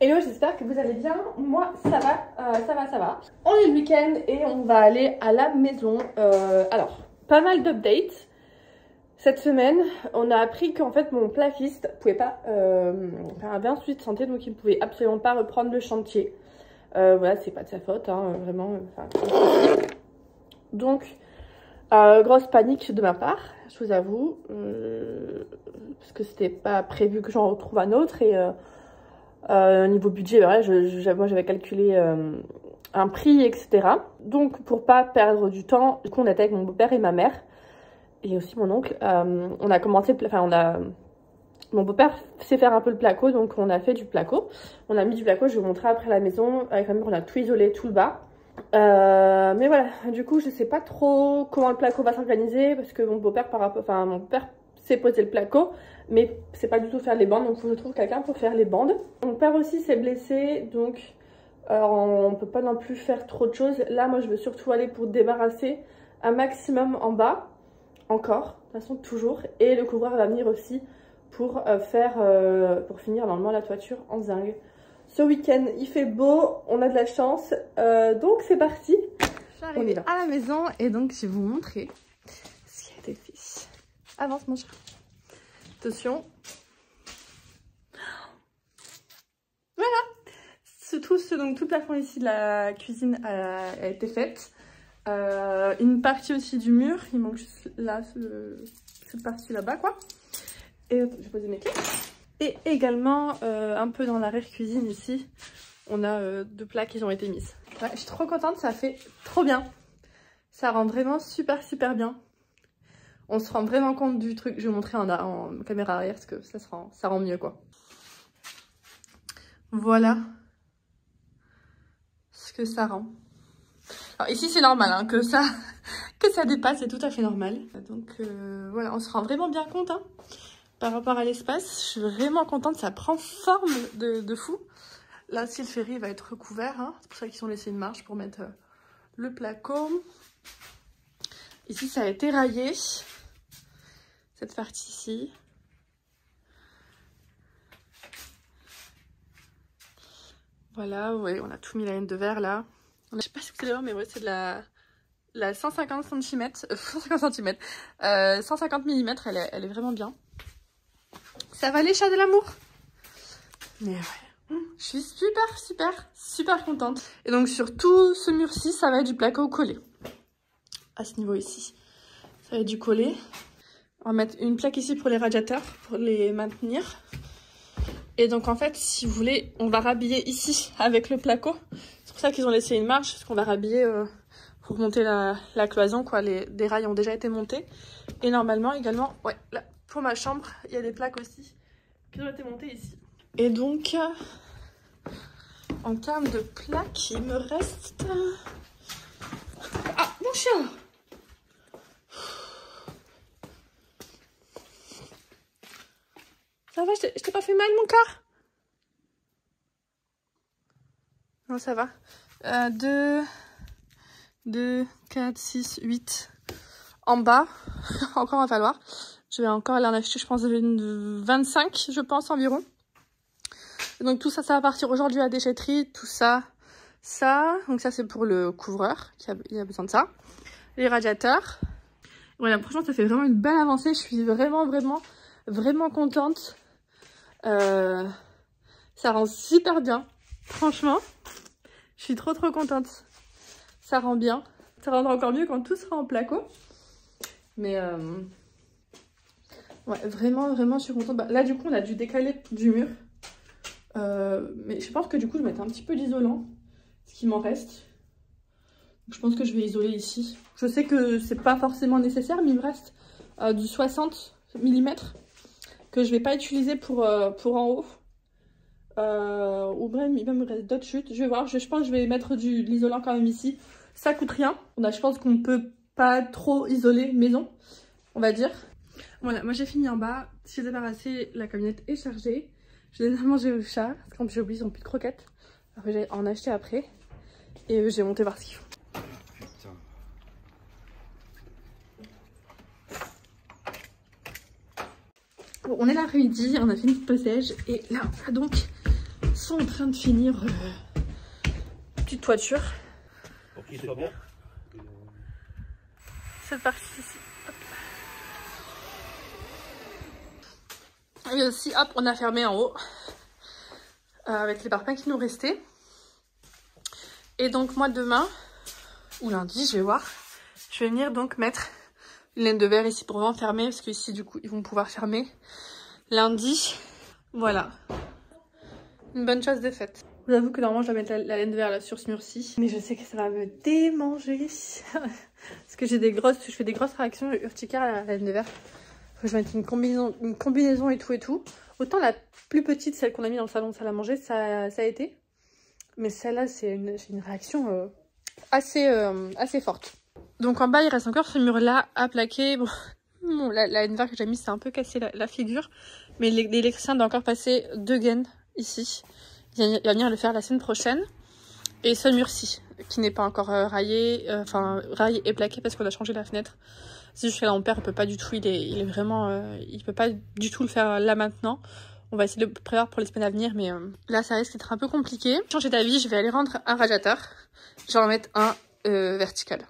Hello, j'espère que vous allez bien. Moi, ça va. On est le week-end et on va aller à la maison. Alors, pas mal d'updates. Cette semaine, on a appris qu'en fait, mon plaquiste pouvait pas avait un souci de santé, donc il ne pouvait absolument pas reprendre le chantier. Voilà, c'est pas de sa faute, hein, vraiment. Donc, grosse panique de ma part, je vous avoue, parce que c'était pas prévu que j'en retrouve un autre et niveau budget, voilà, moi j'avais calculé un prix, etc. Donc pour pas perdre du temps, du coup on était avec mon beau-père et ma mère et aussi mon oncle. On a commencé, mon beau-père sait faire un peu le placo, donc on a fait du placo. On a mis du placo, je vais vous montrer après la maison. Avec ma mère on a tout isolé, tout le bas. Mais voilà, du coup je sais pas trop comment le placo va s'organiser parce que mon beau-père mon père sait poser le placo mais c'est pas du tout faire les bandes, donc faut que je trouve quelqu'un pour faire les bandes. Mon père aussi s'est blessé, donc on peut pas non plus faire trop de choses. Là moi je veux surtout aller pour débarrasser un maximum en bas encore, de toute façon toujours, et le couvreur va venir aussi pour pour finir normalement la toiture en zinc. Ce week-end, il fait beau, on a de la chance, donc c'est parti. On est là à la maison et donc je vais vous montrer ce qui a été fait. Avance mon chat. Attention. Voilà. Tout le plafond ici de la cuisine a été fait. Une partie aussi du mur, il manque juste là, cette partie là-bas quoi. Et je vais poser mes clés. Et également, un peu dans l'arrière-cuisine ici, on a deux plats qui ont été mises. Ouais, je suis trop contente, ça fait trop bien. Ça rend vraiment super bien. On se rend vraiment compte du truc. Je vais vous montrer en caméra arrière parce que ça rend mieux quoi. Voilà ce que ça rend. Alors ici c'est normal hein, que ça dépasse, c'est tout à fait normal. Donc voilà, on se rend vraiment bien compte hein. Par rapport à l'espace, je suis vraiment contente, ça prend forme de fou. Là aussi le ferry va être recouvert, hein. C'est pour ça qu'ils ont laissé une marge pour mettre le placo. Ici ça a été raillé, cette partie ici. Voilà, ouais, on a tout mis la laine de verre là. Je sais pas si vous allez voir, mais ouais, c'est de la 150 cm, 150 mm, elle est vraiment bien. Ça va les chats de l'amour. Mais ouais, je suis super contente. Et donc sur tout ce mur-ci, ça va être du placo collé. À ce niveau ici, ça va être du collé. On va mettre une plaque ici pour les radiateurs, pour les maintenir. Et donc en fait, si vous voulez, on va rhabiller ici avec le placo. C'est pour ça qu'ils ont laissé une marge, parce qu'on va rhabiller pour monter la cloison, quoi. Des rails ont déjà été montés. Et normalement également, ouais, là, pour ma chambre, il y a des plaques aussi qui ont été montées ici. Et donc, en termes de plaques, il me reste... Ah, mon chien! Ça va, je t'ai pas fait mal, mon corps? Non, ça va. 2, 4, 6, 8 en bas. Encore va falloir. Je vais encore aller en acheter, je pense, 25, je pense, environ. Et donc tout ça, ça va partir aujourd'hui à la déchetterie. Tout ça, ça. Donc ça, c'est pour le couvreur, il a besoin de ça. Les radiateurs. Voilà, franchement, ça fait vraiment une belle avancée. Je suis vraiment contente. Ça rend super bien. Franchement, je suis trop contente. Ça rend bien. Ça rendra encore mieux quand tout sera en placo. Mais ouais, vraiment, je suis contente. Bah, là, du coup, on a dû décaler du mur. Mais je pense que du coup, je vais mettre un petit peu d'isolant. Ce qui m'en reste. Donc, je pense que je vais isoler ici. Je sais que c'est pas forcément nécessaire, mais il me reste du 60 mm que je vais pas utiliser pour en haut. Ou même il me reste d'autres chutes. Je vais voir. Je pense que je vais mettre de l'isolant quand même ici. Ça coûte rien. Je pense qu'on peut pas trop isoler maison, on va dire. Voilà, moi j'ai fini en bas. J'ai débarrassé, la camionnette est chargée. Je donne à manger au chat. Parce qu'en plus j'ai oublié, ils n'ont plus de croquettes. Alors j'ai en acheté après. Et j'ai monté voir ce qu'ils font. Bon, on est l'après-midi, on a fini le passage. Et là, on a donc sont en train de finir petite toiture. Pour qu'il soit bon. Cette partie ici. Et aussi, hop, on a fermé en haut avec les parpaings qui nous restaient. Et donc moi demain, ou lundi, je vais voir, je vais venir donc mettre une laine de verre ici pour vraiment fermer, parce que ici du coup ils vont pouvoir fermer lundi. Voilà, une bonne chose de faite. Je vous avoue que normalement je dois mettre la laine de verre là sur ce mur-ci, mais je sais que ça va me démanger parce que je fais des grosses réactions urticaires à la laine de verre. Faut que je mette une combinaison et tout. Autant la plus petite, celle qu'on a mis dans le salon de salle à manger, ça a été. Mais celle-là, c'est une réaction assez forte. Donc en bas, il reste encore ce mur-là à plaquer. Bon, la laine de verre que j'ai mis, c'est un peu cassé la figure. Mais l'électricien doit encore passer 2 gaines ici. Il va venir le faire la semaine prochaine. Et ce mur-ci, qui n'est pas encore raillé, raillé et plaqué parce qu'on a changé la fenêtre. C'est juste que là, mon père, il peut pas du tout, il est vraiment, il peut pas du tout le faire là maintenant. On va essayer de le prévoir pour les semaines à venir, mais là, ça risque d'être un peu compliqué. Changer d'avis, je vais aller rendre un radiateur. Je vais en mettre un vertical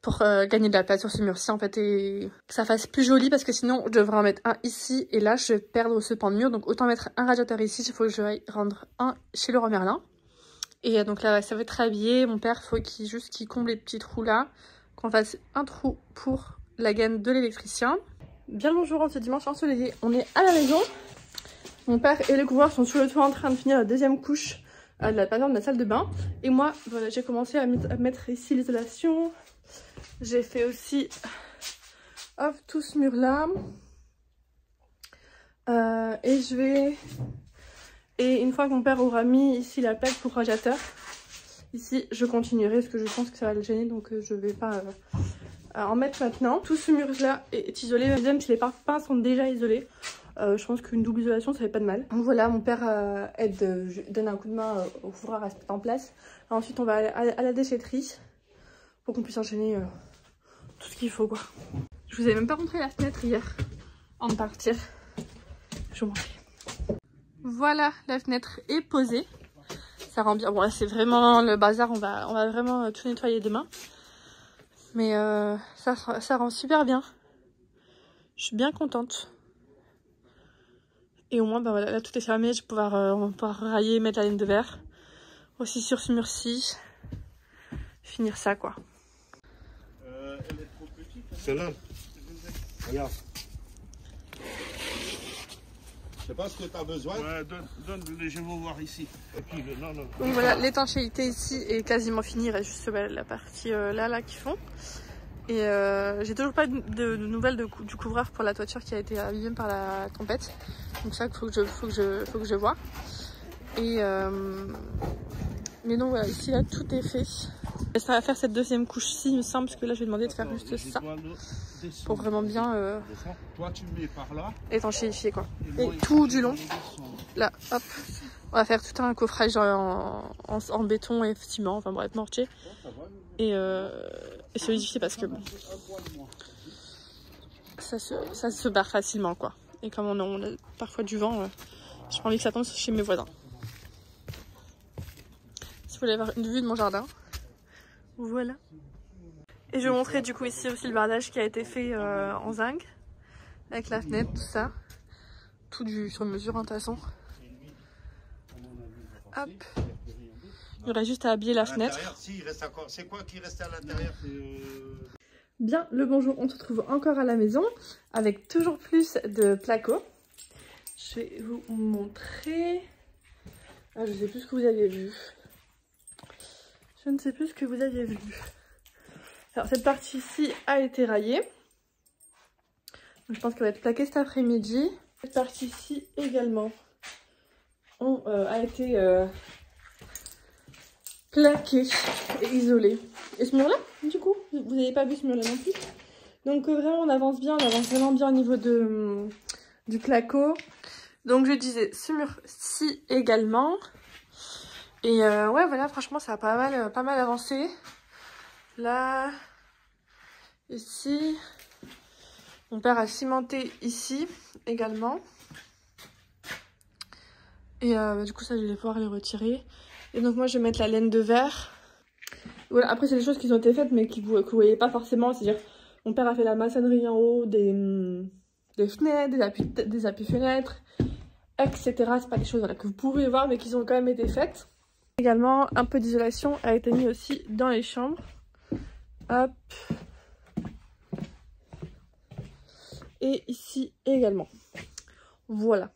pour gagner de la place sur ce mur-ci en fait et que ça fasse plus joli parce que sinon, je devrais en mettre un ici et là, je vais perdre ce pan de mur. Donc autant mettre un radiateur ici, il faut que je aille rendre un chez Leroy Merlin. Et donc là, ça va être habillé. Mon père, il faut qu'il comble les petits trous là, qu'on fasse un trou pour la gaine de l'électricien. Bien bonjour, ce dimanche ensoleillé, on est à la maison. Mon père et le couvreur sont sur le toit en train de finir la deuxième couche de la peinture de la salle de bain. Et moi, voilà, j'ai commencé à mettre ici l'isolation. J'ai fait aussi tout ce mur là. Et une fois que mon père aura mis ici la plaque pour radiateur, ici je continuerai parce que je pense que ça va le gêner, donc je vais pas en mettre maintenant. Tout ce mur là est isolé, même si les parpaings sont déjà isolés. Je pense qu'une double isolation ça fait pas de mal. Donc voilà, mon père donne un coup de main au couvreur à se mettre en place. Ensuite on va aller à la déchetterie pour qu'on puisse enchaîner tout ce qu'il faut quoi. Je vous ai même pas montré la fenêtre hier avant de partir. Je vous montrer. Voilà, la fenêtre est posée. Ça rend bien. Bon là c'est vraiment le bazar, on va vraiment tout nettoyer demain. Mais ça rend super bien. Je suis bien contente. Et au moins, bah voilà, là tout est fermé, on va pouvoir railler, mettre la laine de verre. Aussi sur ce mur-ci. Finir ça quoi. Elle est trop petite. Celle-là. Regarde. Je sais pas ce que tu as besoin. Ouais, donne, je vais voir ici. Et puis, non. Donc voilà, l'étanchéité ici est quasiment finie. Il reste juste la partie là qui fond. Et j'ai toujours pas de nouvelles du couvreur pour la toiture qui a été abîmée par la tempête. Donc ça, faut que je vois. Et mais non, voilà, ici là tout est fait. Et ça va faire cette deuxième couche-ci, il me semble, parce que là je vais demander de faire juste ça pour vraiment bien toi, tu mets par là. Étanchéifier quoi. Et tout du long, là, hop, on va faire tout un coffrage en béton et ciment, enfin bref, mortier. Et solidifier parce que bon, ça se barre facilement quoi. Et comme on a parfois du vent, j'ai pas envie que ça tombe chez mes voisins. Si vous voulez avoir une vue de mon jardin, voilà. Et je vais vous montrer du coup ici aussi le bardage qui a été fait en zinc, avec la fenêtre, tout ça. Tout sur mesure en toute façon. Hop. Il y aurait juste à habiller la fenêtre. Si, il reste encore. C'est quoi qui reste à l'intérieur? Bien, le bonjour, on se retrouve encore à la maison avec toujours plus de placo. Je vais vous montrer. Ah, je ne sais plus ce que vous aviez vu. Je ne sais plus ce que vous aviez vu. Alors, cette partie-ci a été raillée. Donc, je pense qu'elle va être plaquée cet après-midi. Cette partie-ci également a été plaquée et isolée. Et ce mur-là, du coup, vous n'avez pas vu ce mur-là non plus. Donc, vraiment, on avance vraiment bien au niveau du placo. Donc, je disais, ce mur-ci également. Et ouais, voilà, franchement, ça a pas mal avancé. Là, ici, mon père a cimenté ici également. Et du coup ça je vais pouvoir les retirer. Et donc moi je vais mettre la laine de verre. Voilà, après c'est des choses qui ont été faites mais que vous voyez pas forcément. C'est-à-dire mon père a fait la maçonnerie en haut, des fenêtres, des appuis fenêtres, etc. C'est pas des choses voilà, que vous pouvez voir mais qui ont quand même été faites. Également un peu d'isolation a été mis aussi dans les chambres. Hop. Et ici également. Voilà.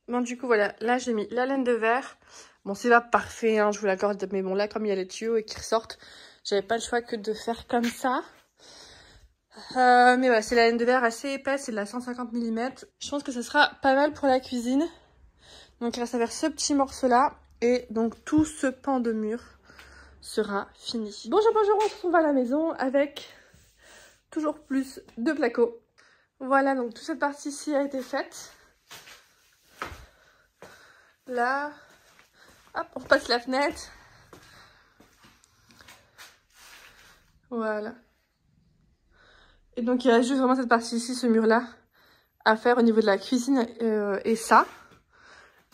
Bon du coup voilà, là j'ai mis la laine de verre. Bon c'est pas parfait hein, je vous l'accorde, mais bon là comme il y a les tuyaux et qu'ils ressortent, j'avais pas le choix que de faire comme ça. Mais voilà, c'est la laine de verre assez épaisse, c'est de la 150 mm. Je pense que ça sera pas mal pour la cuisine. Donc il reste à faire ce petit morceau là. Et donc tout ce pan de mur sera fini. Bonjour, bonjour, on se retrouve à la maison avec toujours plus de placo. Voilà, donc toute cette partie-ci a été faite. Là, hop, on repasse la fenêtre. Voilà. Et donc il y a juste vraiment cette partie-ci, ce mur-là, à faire au niveau de la cuisine et ça.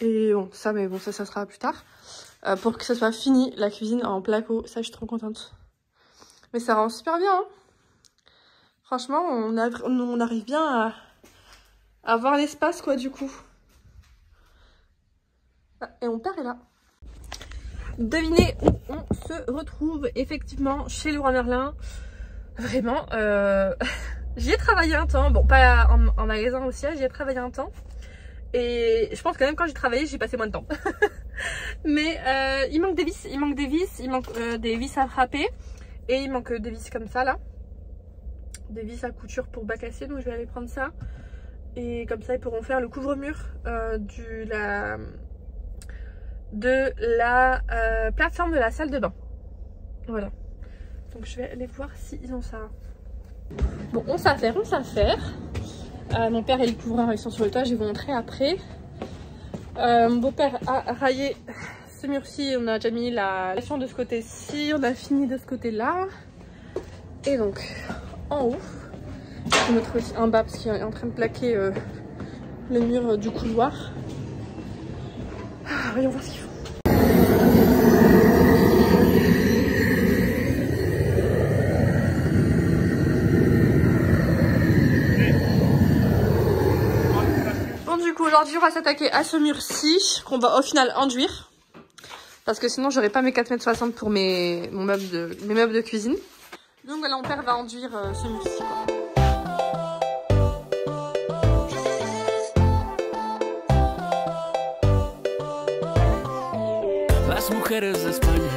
Et bon, ça, mais bon, ça sera plus tard. Pour que ça soit fini, la cuisine en placo. Ça, je suis trop contente. Mais ça rend super bien, hein. Franchement, on arrive bien à avoir l'espace, quoi, du coup. Ah, et mon père est là. Devinez où on se retrouve, effectivement, chez Leroy Merlin. Vraiment, j'y ai travaillé un temps. Bon, pas en magasin aussi, j'y ai travaillé un temps. Et je pense que même quand j'ai travaillé, j'ai passé moins de temps. Mais il manque des vis, il manque des vis à frapper. Et il manque des vis comme ça là. Des vis à couture pour bas cassé, donc je vais aller prendre ça. Et comme ça ils pourront faire le couvre-mur de la plateforme de la salle de bain. Voilà. Donc je vais aller voir s'ils ont ça. Bon, on sait faire, mon père et le couvreur ils sont sur le toit, je vais vous montrer après. Mon beau-père a raillé ce mur-ci, on a déjà mis la chambre de ce côté-ci, on a fini de ce côté-là. Et donc, en haut, je vais montrer aussi en bas parce qu'il est en train de plaquer le mur du couloir. Voyons voir ce qu'ils font. Aujourd'hui on va s'attaquer à ce mur-ci qu'on va au final enduire parce que sinon j'aurais pas mes 4,60 m pour mes meubles de cuisine. Donc voilà, mon père va enduire ce mur-ci quoi. Las mujeres de España,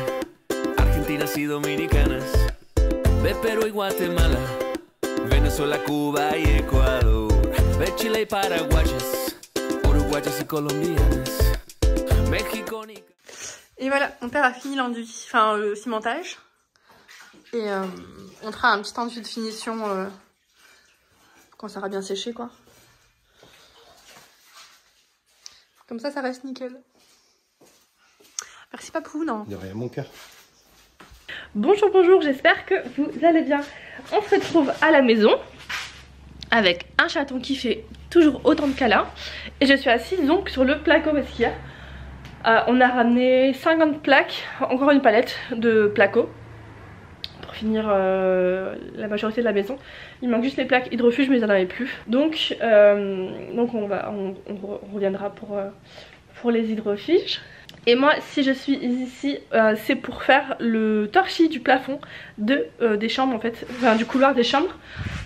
argentinas y dominicanas, de Perú y Guatemala, Venezuela, Cuba y Ecuador, de Chile y paraguayas. Et voilà, mon père a fini l'enduit, enfin le cimentage. Et on fera un petit enduit de finition quand ça aura bien séché quoi. Comme ça reste nickel. Merci papou, non. De rien mon cœur. Bonjour, bonjour, j'espère que vous allez bien. On se retrouve à la maison avec un chaton qui fait toujours autant de câlins. Et je suis assise donc sur le placo parce qu'il y a on a ramené 50 plaques, encore une palette de placo pour finir la majorité de la maison. Il manque juste les plaques hydrofuge mais il n'y en avait plus. Donc on reviendra pour les hydrofuges. Et moi si je suis ici c'est pour faire le torchis du plafond des chambres en fait, enfin du couloir des chambres.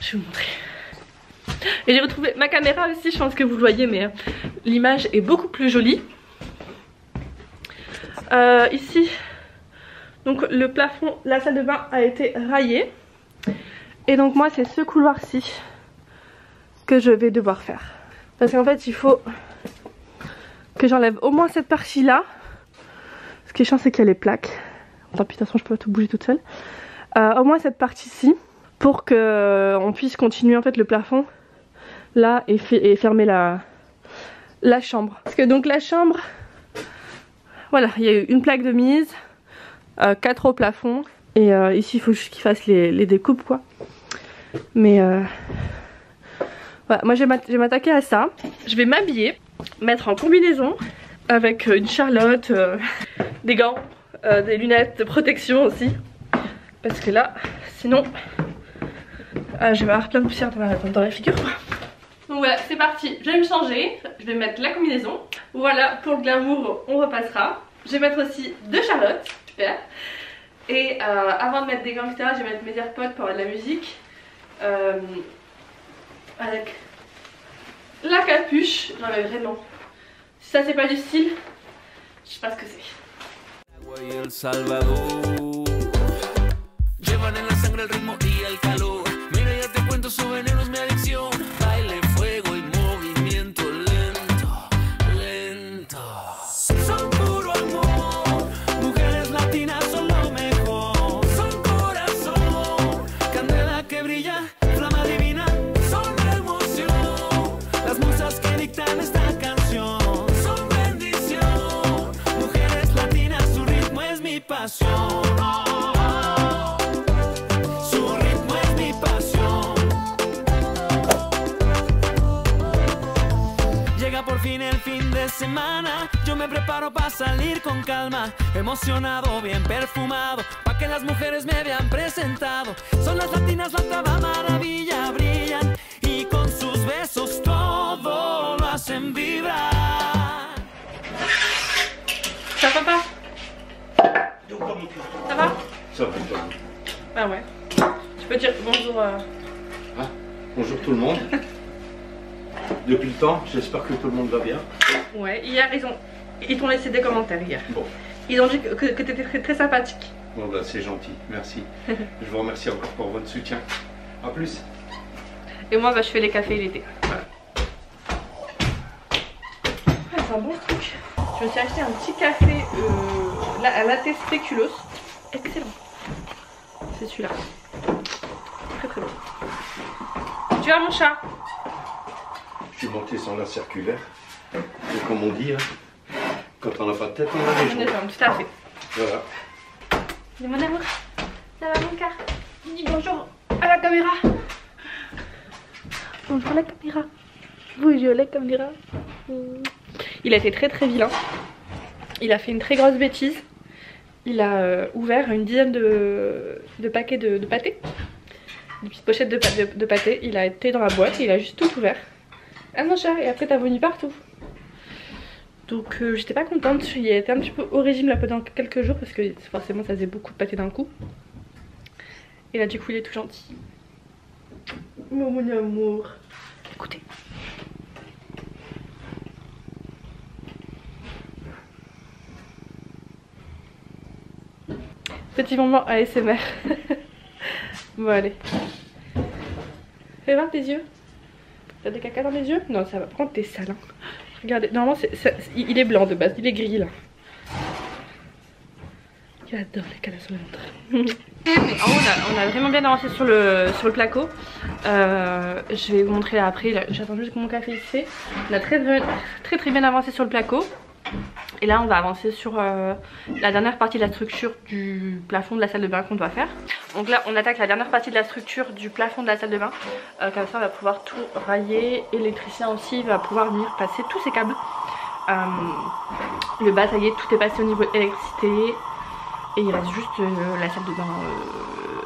Je vais vous montrer. Et j'ai retrouvé ma caméra aussi, je pense que vous le voyez mais l'image est beaucoup plus jolie. Ici donc le plafond, la salle de bain a été raillée. Et donc moi c'est ce couloir-ci que je vais devoir faire. Parce qu'en fait il faut que j'enlève au moins cette partie-là. Ce qui est chiant c'est qu'il y a les plaques. Tant pis, de toute façon je peux tout bouger toute seule. Au moins cette partie-ci pour qu'on puisse continuer en fait le plafond là et fermer la chambre. Parce que donc la chambre, voilà, il y a eu une plaque de mise, 4 au plafond et ici il faut juste qu'il fasse les découpes quoi. Mais voilà, moi je vais m'attaquer à ça. Je vais m'habiller, mettre en combinaison avec une Charlotte, des gants, des lunettes de protection aussi. Parce que là, sinon, je vais avoir plein de poussière dans la figure quoi. Donc voilà, c'est parti, je vais me changer, je vais mettre la combinaison. Voilà, pour le glamour, on repassera. Je vais mettre aussi 2 Charlotte, super. Et avant de mettre des gants, etc., je vais mettre mes AirPods pour avoir de la musique. Avec la capuche, non mais vraiment, si ça c'est pas du style, je sais pas ce que c'est. Yo me preparo para salir con calma, emocionado, bien perfumado, pa' que las mujeres me vean presentado. Son las latinas la octava maravilla, brillan y con sus besos todo lo hacen vibrar. Ça va papa? Ça va? Ça va, toi. Ah ouais. Tu peux dire bonjour Ah, bonjour tout le monde. Depuis le temps, j'espère que tout le monde va bien. Ouais, hier ils t'ont laissé des commentaires hier. Bon. Ils ont dit que tu étais très, très sympathique. Bon bah c'est gentil, merci. Je vous remercie encore pour votre soutien. A plus. Et moi bah, je fais les cafés l'été. Voilà. Ah, c'est un bon truc. Je me suis acheté un petit café à latte spéculoos. Excellent. C'est celui-là. Très très bon. Tu vois mon chat? Je suis monté sans la circulaire. Et comme on dit, hein, quand on n'a pas de tête, on a des jambes. Tout à fait. Voilà. C'est mon amour. Ça va mon cœur? Dis bonjour à la caméra. Bonjour à la caméra. Bonjour à la caméra. Il a été très très vilain. Il a fait une très grosse bêtise. Il a ouvert une dizaine de paquets de pâté. Des petites pochettes de pâté. Il a été dans la boîte et il a juste tout ouvert. Ah mon chat, et après t'as vomit partout. Donc j'étais pas contente, il a été un petit peu au régime là pendant quelques jours parce que forcément ça faisait beaucoup de pâté d'un coup. Et là du coup il est tout gentil. Oh, mon amour. Écoutez. Petit moment ASMR. Bon allez. Fais voir tes yeux. T'as des caca dans les yeux? Non ça va, prendre tes sales. Hein. Regardez, normalement il est blanc de base, il est gris là. Il adore les calas sur le ventre. En haut on a vraiment bien avancé sur le placo. Je vais vous montrer là après, j'attends juste que mon café se fait. On a très bien avancé sur le placo. Et là on va avancer sur la dernière partie de la structure du plafond de la salle de bain qu'on doit faire. Donc là on attaque la dernière partie de la structure du plafond de la salle de bain. Comme ça on va pouvoir tout railler. Et l'électricien aussi va pouvoir venir passer tous ces câbles. Le bas ça y est, tout est passé au niveau électricité. Et il reste juste la salle de bain,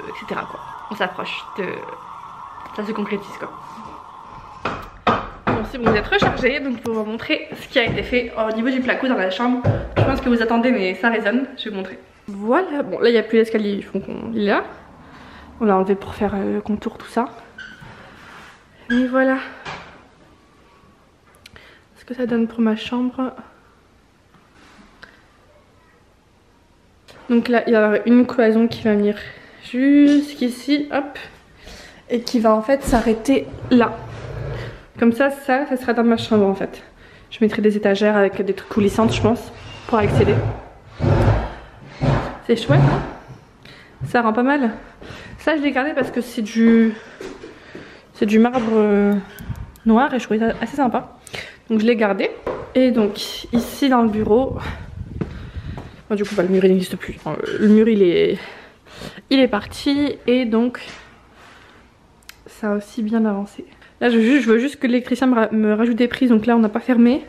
etc. quoi. On s'approche, ça se concrétise quoi. Bon c'est bon, vous êtes rechargé, donc pour vous montrer ce qui a été fait au niveau du placo dans la chambre. Je pense que vous attendez mais ça résonne, je vais vous montrer. Voilà, bon là il n'y a plus l'escalier, il est là. On l'a enlevé pour faire le contour tout ça. Et voilà ce que ça donne pour ma chambre. Donc là il y a une cloison qui va venir jusqu'ici, hop. Et qui va en fait s'arrêter là. Comme ça sera dans ma chambre en fait. Je mettrai des étagères avec des trucs coulissantes je pense, pour accéder. C'est chouette, hein? Ça rend pas mal. Ça je l'ai gardé parce que c'est du marbre noir et je trouvais ça assez sympa. Donc je l'ai gardé. Et donc ici dans le bureau, bon, du coup bah, le mur il n'existe plus. Le mur il est parti et donc ça a aussi bien avancé. Là je veux juste que l'électricien me rajoute des prises, donc là on n'a pas fermé.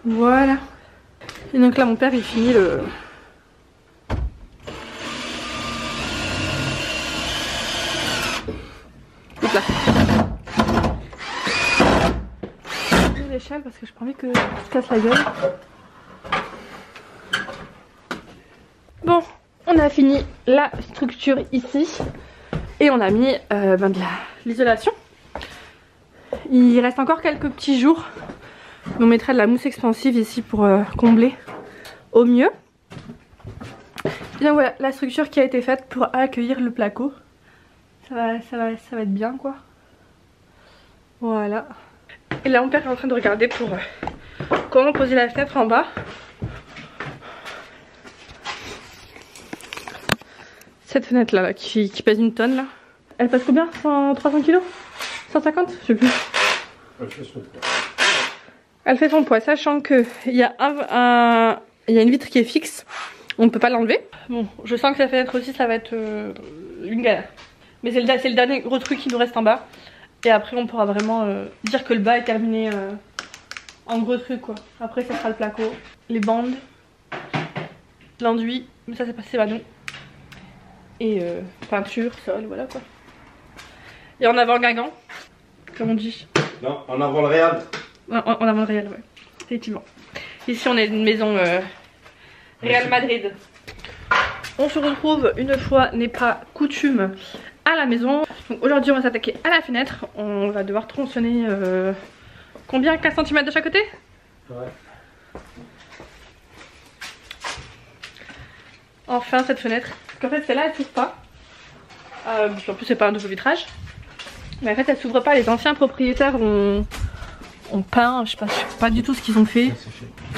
Voilà. Et donc là mon père il finit le là. L'échelle parce que j'ai pas envie que je casse la gueule. Bon, on a fini la structure ici et on a mis de l'isolation. Il reste encore quelques petits jours. On mettra de la mousse expansive ici pour combler au mieux. Et donc voilà la structure qui a été faite pour accueillir le placo. Ça va être bien quoi. Voilà. Et là mon père est en train de regarder pour comment poser la fenêtre en bas. Cette fenêtre là, qui pèse une tonne là. Elle pèse combien? 300 kg? 150? Je sais plus. Elle fait son poids, sachant que il y a une vitre qui est fixe. On ne peut pas l'enlever. Bon, je sens que la fenêtre aussi ça va être une galère. Mais c'est le dernier gros truc qui nous reste en bas. Et après on pourra vraiment dire que le bas est terminé en gros truc quoi. Après ça sera le placo, les bandes, l'enduit, mais ça c'est passé à nous. Et peinture, sol, voilà quoi. Et en avant Guingamp, comme on dit. Non, en avant le Real. En avant le Real, ouais. Effectivement. Ici on est une maison Real Madrid. On se retrouve une fois n'est pas coutume à la maison. Donc aujourd'hui on va s'attaquer à la fenêtre. On va devoir tronçonner combien? 4 cm de chaque côté? Ouais. Enfin cette fenêtre. Parce qu'en fait celle-là elle s'ouvre pas. En plus c'est pas un double vitrage. Mais en fait elle s'ouvre pas. Les anciens propriétaires ont peint, je sais pas du tout ce qu'ils ont fait.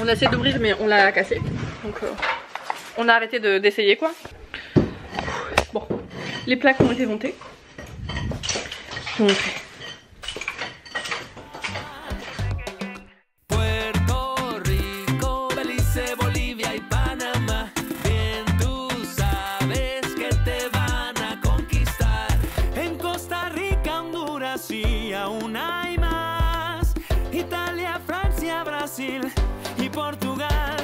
On a essayé d'ouvrir mais on l'a cassé. Donc on a arrêté d'essayer quoi. Bon, les plaques ont été montées. Donc Italia, Francia, Brasil y Portugal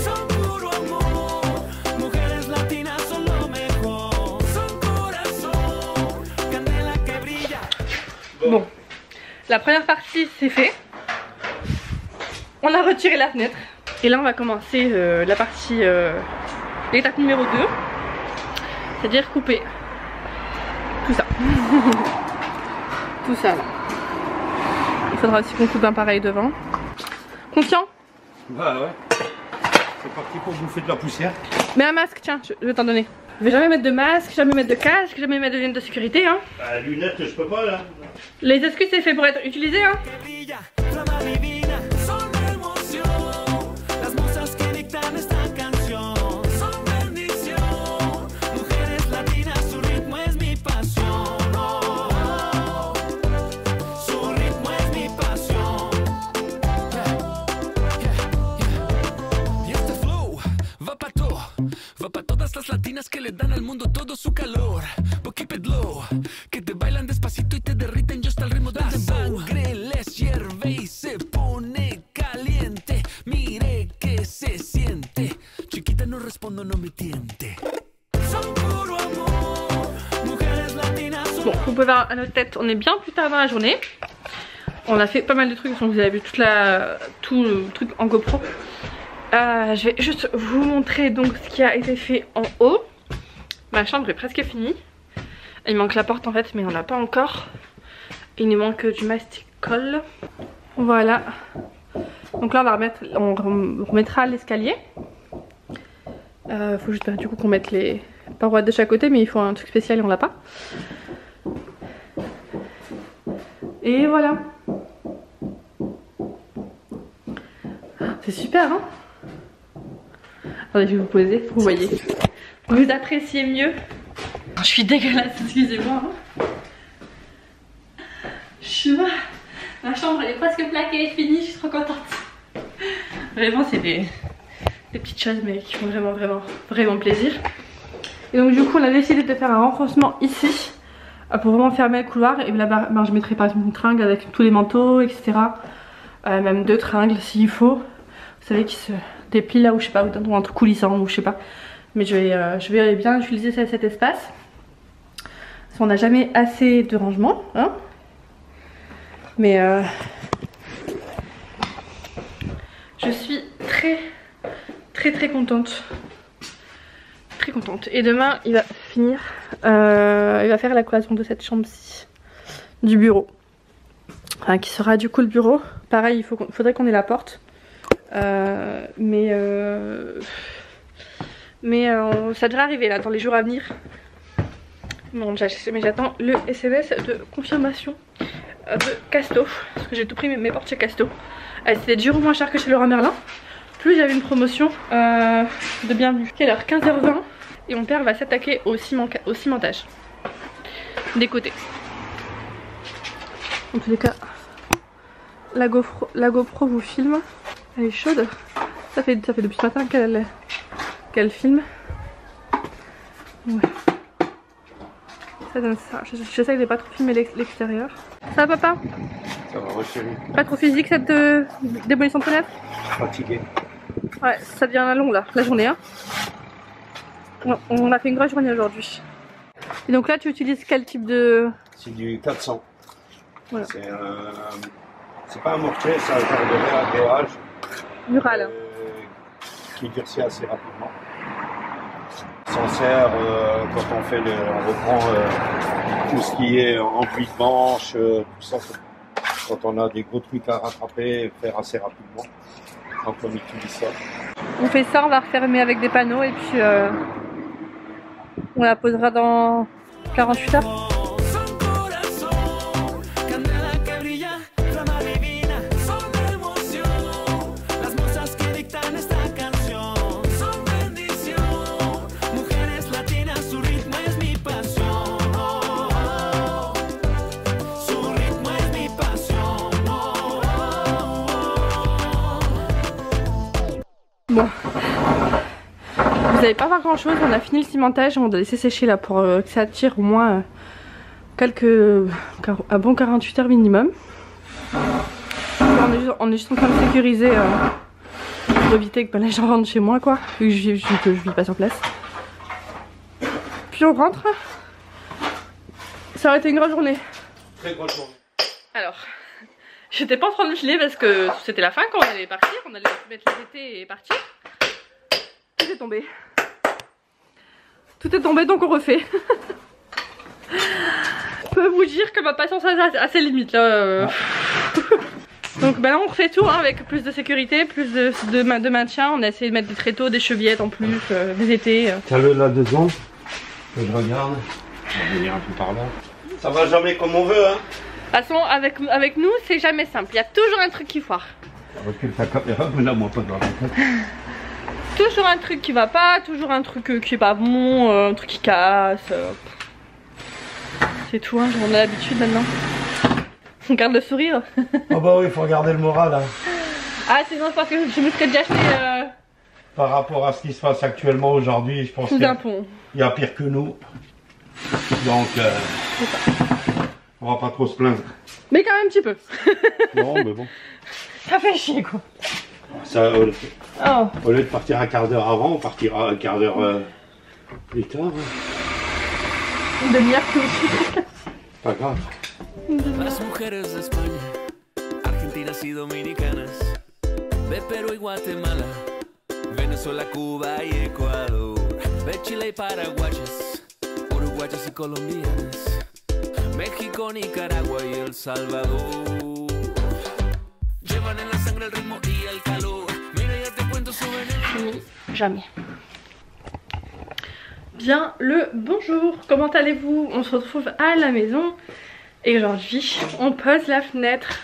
son puro amor, mujeres latinas son lo mejor, son corazón, candela que brilla. bon, la première partie c'est fait. On a retiré la fenêtre et là on va commencer la partie, l'étape numéro 2, c'est-à-dire couper tout ça. Tout ça là. Il faudra aussi qu'on coupe un pareil devant. Confiant? Bah ouais. C'est parti pour bouffer de la poussière. Mets un masque, tiens, je vais t'en donner. Je vais jamais mettre de masque, jamais mettre de casque, jamais mettre de lunettes de sécurité hein. Bah lunettes je peux pas là. Les excuses c'est fait pour être utilisé hein. Latinas que le dan al mundo todo su calor. But keep it low, que te bailan despacito y te derriten just al ritmo del dembow. La sangre les hierve y se pone caliente. Mire que se siente. Chiquita no respondo, no me tiente. Son puro amor, mujeres latinas. Bon, vous pouvez voir à notre tête, on est bien plus tard dans la journée. On a fait pas mal de trucs, donc vous avez vu tout le truc en GoPro. Je vais juste vous montrer donc ce qui a été fait en haut. Ma chambre est presque finie. Il manque la porte en fait mais on l'a pas encore. Il nous manque du mastic colle. Voilà. Donc là on remettra l'escalier. Faut juste du coup qu'on mette les parois de chaque côté mais il faut un truc spécial et on l'a pas. Et voilà. C'est super hein. Attendez, je vais vous poser pour que vous voyez. Vous appréciez mieux. Je suis dégueulasse, excusez-moi. Ma chambre elle est presque plaquée et finie, je suis trop contente. Vraiment c'est des petites choses mais qui font vraiment plaisir. Et donc du coup on a décidé de faire un renforcement ici pour vraiment fermer le couloir. Et là-bas je mettrai par exemple une tringle avec tous les manteaux etc. même 2 tringles s'il faut. Vous savez qui se déplient là, ou je sais pas, ou un truc coulissant, ou je sais pas. Mais je vais bien utiliser cet espace. Parce qu'on n'a jamais assez de rangement, hein. Mais je suis très contente. Très contente. Et demain il va finir, il va faire la collation de cette chambre-ci, du bureau. Enfin, qui sera du coup le bureau. Pareil, faudrait qu'on ait la porte. Mais ça devrait arriver là dans les jours à venir. Bon, mais j'attends le SMS de confirmation de Casto. Parce que j'ai tout pris mes portes chez Casto. C'était dur ou moins cher que chez Leroy Merlin. Plus j'avais une promotion de bienvenue. Quelle heure? 15h20. Et mon père va s'attaquer au cimentage des côtés. En tous les cas, la GoPro vous filme. Elle est chaude. Ça fait depuis ce matin qu'elle filme. Ouais. Ça donne ça. J'essaye de pas trop filmer l'extérieur. Ça va papa? Ça va, chérie. Pas trop physique cette démolition de fenêtre? Fatigué. Ouais, ça devient long là, la journée. Hein. On a fait une grosse journée aujourd'hui. Et donc là tu utilises quel type de... C'est du 400. Voilà. C'est pas un mortier, c'est un genre de réagréage. Mural. Qui durcit assez rapidement. On s'en sert quand on reprend tout ce qui est enduit de manche, tout ça. Quand on a des gros trucs à rattraper, faire assez rapidement. Donc on utilise ça. On fait ça, on va refermer avec des panneaux et puis on la posera dans 48 heures. Bon, vous n'allez pas voir grand chose, on a fini le cimentage, on doit laisser sécher là pour que ça tire au moins un bon 48 heures minimum. On est juste en train de sécuriser pour éviter que les gens rentrent chez moi quoi, vu que je vis pas sur place. Puis on rentre. Ça aurait été une grosse journée. Très grosse journée. Alors, j'étais pas en train de filer parce que c'était la fin quand on allait partir, on allait mettre les étés et partir. Tout est tombé. Tout est tombé donc on refait. Je peux vous dire que ma patience a ses limites là. Donc bah là on refait tout hein, avec plus de sécurité, plus de maintien. On a essayé de mettre des tréteaux, des chevillettes en plus, des étés. Tiens-le là dedans, que je regarde. On va venir un peu par là. Ça va jamais comme on veut hein. De toute façon avec nous c'est jamais simple, il y a toujours un truc qui foire. Recule ta caméra, mais là moi pas dans la tête. Toujours un truc qui va pas, toujours un truc qui est pas bon, un truc qui casse. C'est tout, hein, on a l'habitude maintenant. On garde le sourire. Oh bah oui, il faut regarder le moral. Hein. Ah sinon je pense que je me serais déjà acheté... Par rapport à ce qui se passe actuellement aujourd'hui, je pense qu'il y a pire que nous. Donc on va pas trop se plaindre. Mais quand même un petit peu. Non mais bon. Ça fait chier quoi. Ça, au lieu de partir un quart d'heure avant, on partira un quart d'heure plus tard. Une demi-heure plus. Pas grave. Las mujeres de España, argentinas y dominicanas, de Perú y Guatemala, Venezuela, Cuba y Ecuador, de Chile y paraguayas, uruguayas y colombianas, México, Nicaragua y El Salvador. Llevan en la sangre el ritmo y el calor. Mira, ya te cuento su veneno. Jamais. Bien le bonjour, comment allez-vous? On se retrouve à la maison et aujourd'hui on pose la fenêtre.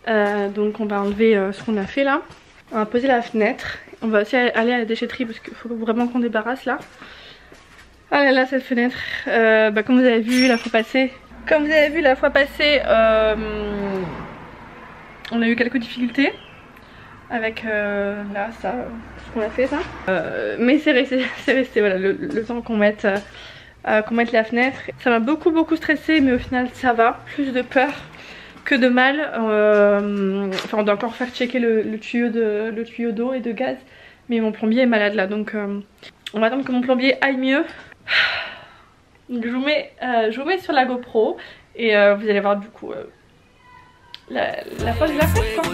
Donc on va enlever ce qu'on a fait là. On va poser la fenêtre. On va aussi aller à la déchetterie parce qu'il faut vraiment qu'on débarrasse là. Ah là là cette fenêtre. Comme vous avez vu la fois passée. On a eu quelques difficultés avec là ça, ce qu'on a fait ça. Mais c'est resté voilà, le temps qu'on mette la fenêtre. Ça m'a beaucoup stressé mais au final ça va. Plus de peur que de mal. Enfin on doit encore faire checker le tuyau d'eau et de gaz. Mais mon plombier est malade là, donc on va attendre que mon plombier aille mieux. Donc je vous mets sur la GoPro et vous allez voir du coup la fin de la fête quoi.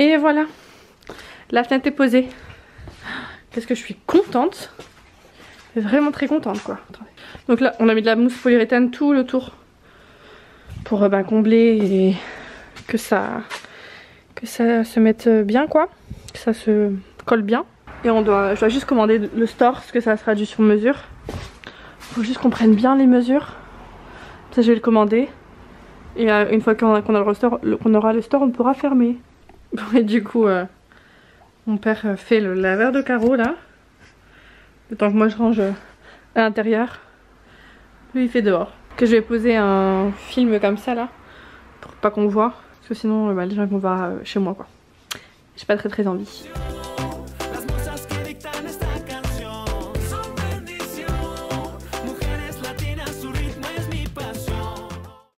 Et voilà, la fenêtre est posée. Qu'est-ce que je suis contente. Vraiment très contente quoi. Attendez. Donc là on a mis de la mousse polyuréthane tout le tour pour combler et que ça se mette bien quoi, que ça se colle bien. Et je dois juste commander le store parce que ça sera du sur mesure. Faut juste qu'on prenne bien les mesures. Ça je vais le commander et une fois qu'on aura le store on pourra fermer. Et du coup mon père fait le laveur de carreaux là. Le temps que moi je range à l'intérieur. Lui il fait dehors. Que je vais poser un film comme ça là. Pour pas qu'on voit. Parce que sinon les gens vont voir chez moi quoi. J'ai pas très envie.